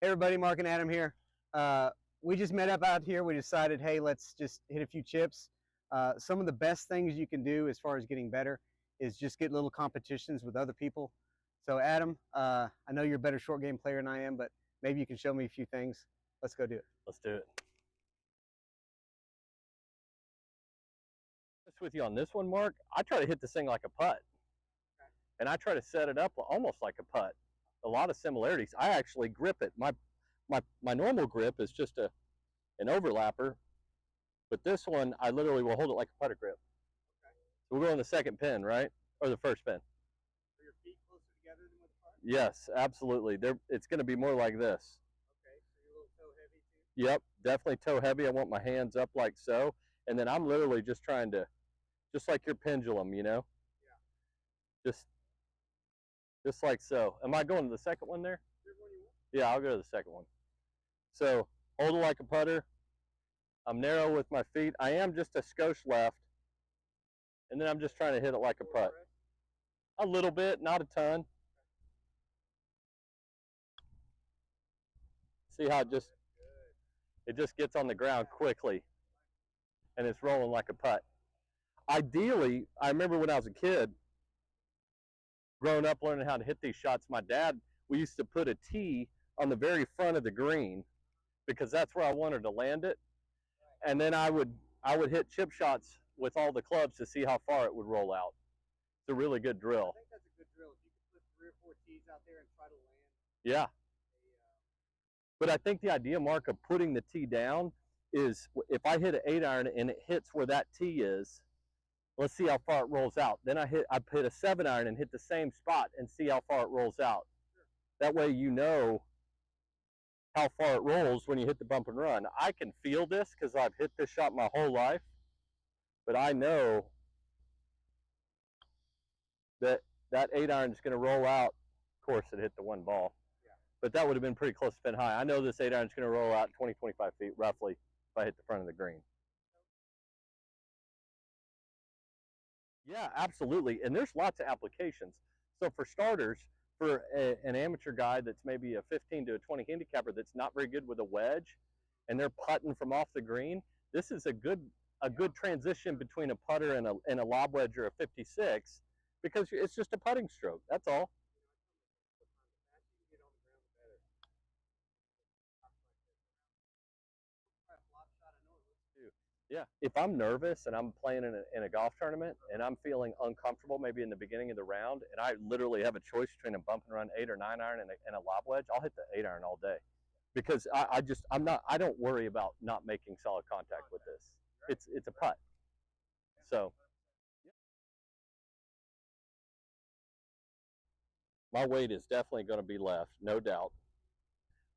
Hey everybody, Mark and Adam here. We just met up out here. We decided, hey, let's just hit a few chips. Some of the best things you can do as far as getting better is just get little competitions with other people. So Adam, I know you're a better short game player than I am, but maybe you can show me a few things. Let's go do it. Let's do it. Just with you on this one, Mark, I try to hit this thing like a putt. Okay. And I try to set it up almost like a putt. A lot of similarities. I actually grip it. My normal grip is just an overlapper, but this one I literally will hold it like a putter grip. Okay. So we'll go on the second pin, right? Or the first pin. Are your feet closer together than with the putt? Yes, absolutely. It's going to be more like this. Okay, so you're a little toe heavy too? Yep, definitely toe heavy. I want my hands up like so. And then I'm literally just trying to, just like your pendulum, you know? Yeah. Just like so. Am I going to the second one there? Yeah, I'll go to the second one. So hold it like a putter. I'm narrow with my feet. I am just a skosh left. And then I'm just trying to hit it like a putt. A little bit, not a ton. See how it just gets on the ground quickly. And it's rolling like a putt. Ideally, I remember when I was a kid, growing up learning how to hit these shots, my dad, we used to put a tee on the very front of the green because that's where I wanted to land it. And then I would hit chip shots with all the clubs to see how far it would roll out. It's a really good drill. I think that's a good drill. If you could put 3 or 4 tees out there and try to land. Yeah. But I think the idea, Mark, of putting the tee down is if I hit an 8-iron and it hits where that tee is, let's see how far it rolls out. Then I hit a 7-iron and hit the same spot and see how far it rolls out. Sure. That way you know how far it rolls when you hit the bump and run. I can feel this because I've hit this shot my whole life, but I know that 8-iron is going to roll out. Of course, it hit the one ball, yeah. But that would have been pretty close to pin high. I know this 8-iron is going to roll out 20, 25 feet roughly if I hit the front of the green. Yeah, absolutely. And there's lots of applications. So for starters, for an amateur guy that's maybe a 15 to a 20 handicapper that's not very good with a wedge and they're putting from off the green, this is a good transition between a putter and a lob wedge or a 56 because it's just a putting stroke. That's all. Yeah, if I'm nervous and I'm playing in a golf tournament and I'm feeling uncomfortable maybe in the beginning of the round and I literally have a choice between a bump and run 8 or 9-iron and a lob wedge, I'll hit the 8-iron all day because I don't worry about not making solid contact with this. It's a putt. So my weight is definitely going to be left, no doubt.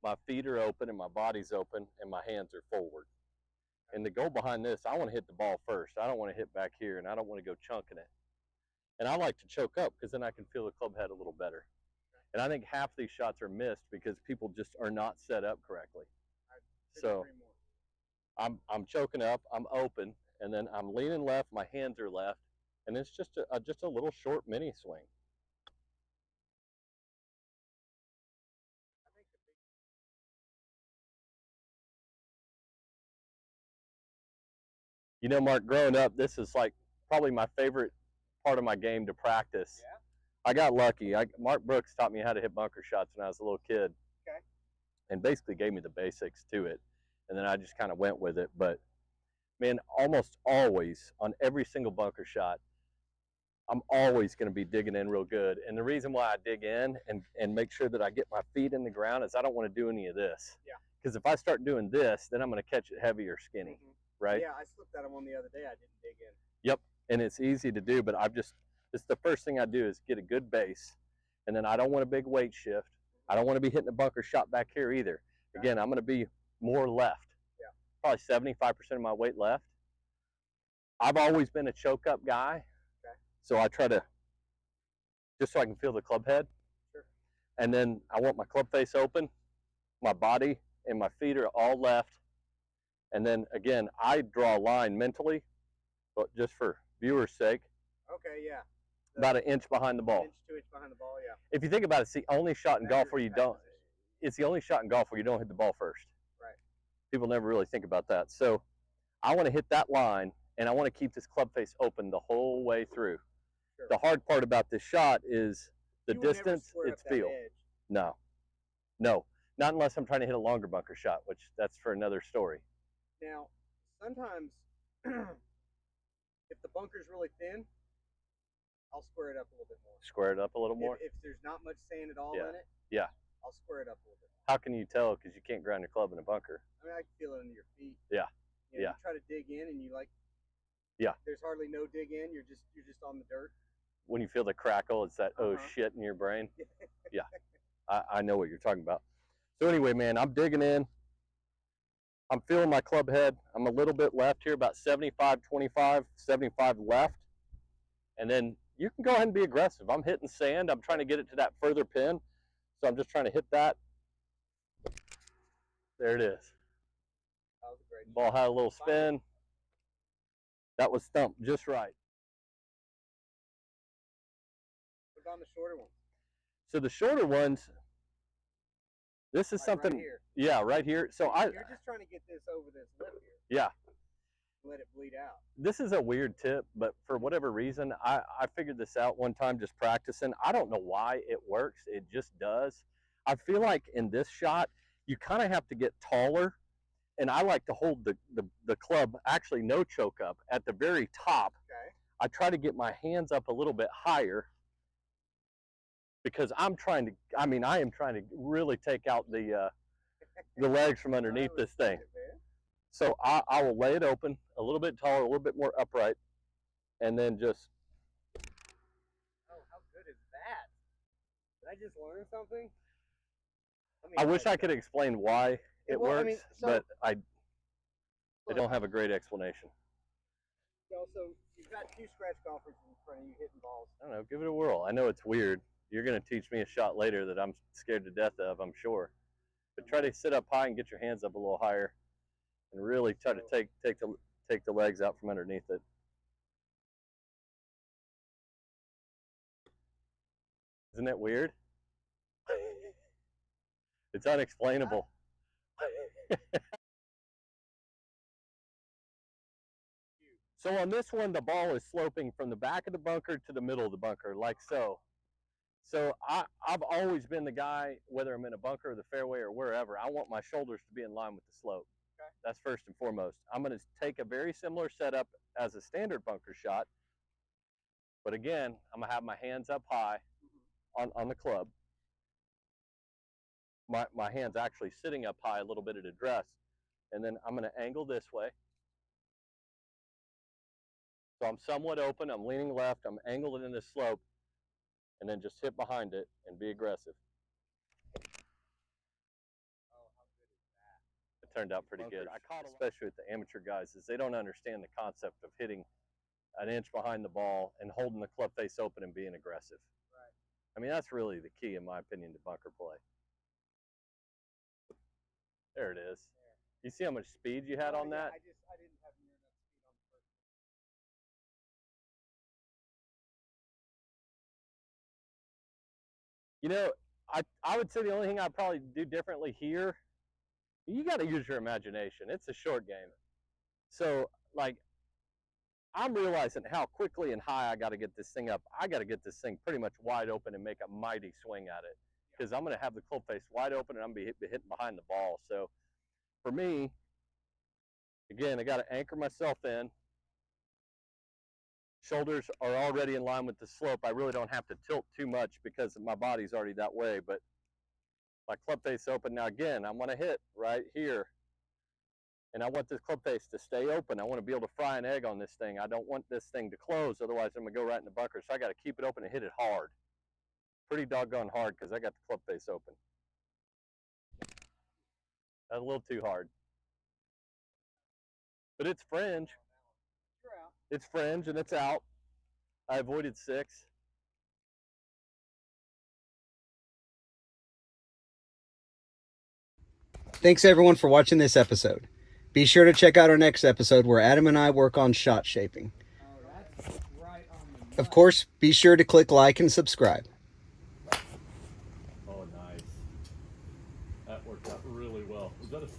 My feet are open and my body's open and my hands are forward. And the goal behind this, I want to hit the ball first. I don't want to hit back here, and I don't want to go chunking it. And I like to choke up because then I can feel the club head a little better. And I think half these shots are missed because people just are not set up correctly. So I'm choking up, I'm open, and then I'm leaning left, my hands are left, and it's just a little short mini swing. You know, Mark, growing up, this is like probably my favorite part of my game to practice. Yeah? I got lucky. Mark Brooks taught me how to hit bunker shots when I was a little kid. Okay. And basically gave me the basics to it. And then I just kind of went with it. But, man, almost always on every single bunker shot, I'm always going to be digging in real good. And the reason why I dig in and make sure that I get my feet in the ground is I don't want to do any of this. Yeah. Because if I start doing this, then I'm going to catch it heavy or skinny. Mm-hmm. Right? Yeah, I slipped at him one the other day. I didn't dig in. Yep, and it's easy to do, but it's the first thing I do is get a good base, and then I don't want a big weight shift. I don't want to be hitting a bunker shot back here either. Again, I'm going to be more left. Yeah. Probably 75% of my weight left. I've always been a choke up guy, okay. So I try to, just so I can feel the club head. Sure. And then I want my club face open, my body and my feet are all left. And then again, I draw a line mentally, but just for viewers' sake. Okay, yeah. About an inch behind the ball. 1 inch, 2 inches behind the ball, yeah. If you think about it, it's the only shot in golf where you don't. it's the only shot in golf where you don't hit the ball first. Right. People never really think about that. So I want to hit that line, and I want to keep this club face open the whole way through. Sure. The hard part about this shot is the You would never distance, square it's up that feel. edge. No, no, not unless I'm trying to hit a longer bunker shot, which that's for another story. Now, sometimes if the bunker's really thin, I'll square it up a little bit more. Square it up a little more? If there's not much sand at all Yeah. in it, Yeah. I'll square it up a little bit more. How can you tell? Because you can't ground your club in a bunker. I mean, I can feel it under your feet. Yeah. You know, Yeah. You try to dig in and you like. Yeah. There's hardly no dig in. You're just on the dirt. When you feel the crackle, it's that oh shit in your brain. Yeah. I know what you're talking about. So anyway, man, I'm digging in. I'm feeling my club head. I'm a little bit left here, about 75, 25, 75 left. And then you can go ahead and be aggressive. I'm hitting sand. I'm trying to get it to that further pin. So I'm just trying to hit that. There it is. That was a great Ball had a little spin. That was thumped just right. What about the shorter ones? So the shorter ones, this is Like something, right here. yeah, right here. So You're just trying to get this over this lip here. Yeah. Let it bleed out. This is a weird tip, but for whatever reason, I figured this out one time just practicing. I don't know why it works. It just does. I feel like in this shot, you kind of have to get taller, and I like to hold the club, actually no choke up, at the very top. Okay. I try to get my hands up a little bit higher because I am trying to really take out the legs from underneath this thing. So I will lay it open a little bit taller, a little bit more upright, and then just. Oh, how good is that? Did I just learn something? I wish I could explain why it works, I mean, but I don't have a great explanation. So you've got two scratch golfers in front of you hitting balls. I don't know, give it a whirl. I know it's weird. You're going to teach me a shot later that I'm scared to death of, I'm sure. But try to sit up high and get your hands up a little higher. And really try to take the legs out from underneath it. Isn't that weird? It's unexplainable. So on this one, the ball is sloping from the back of the bunker to the middle of the bunker, like so. So I've always been the guy, whether I'm in a bunker or the fairway or wherever, I want my shoulders to be in line with the slope. Okay. That's first and foremost. I'm going to take a very similar setup as a standard bunker shot. But again, I'm going to have my hands up high on the club. My hand's actually sitting up high a little bit at address. And then I'm going to angle this way. So I'm somewhat open. I'm leaning left. I'm angled in this slope. And then just hit behind it and be aggressive. It turned out pretty good. I caught, especially with the amateur guys, is they don't understand the concept of hitting an inch behind the ball and holding the club face open and being aggressive. Right. I mean, that's really the key, in my opinion, to bunker play. There it is. You see how much speed you had on that? I didn't have near enough speed on the first one. You know, I would say the only thing I'd probably do differently here, you got to use your imagination. It's a short game. So, like, I'm realizing how quickly and high I got to get this thing up. I got to get this thing pretty much wide open and make a mighty swing at it, because I'm going to have the club face wide open and I'm going to be hitting behind the ball. So, for me, again, I got to anchor myself in. Shoulders are already in line with the slope. I really don't have to tilt too much because my body's already that way, but my club face open. Now again, I'm gonna hit right here. And I want this club face to stay open. I want to be able to fry an egg on this thing. I don't want this thing to close, otherwise I'm gonna go right in the bunker. So I gotta keep it open and hit it hard. Pretty doggone hard because I got the club face open. That's a little too hard. But it's fringe. It's fringe and it's out. I avoided 6. Thanks everyone for watching this episode. Be sure to check out our next episode where Adam and I work on shot shaping. Of course, be sure to click like and subscribe. Oh, nice. That worked out really well. Was that a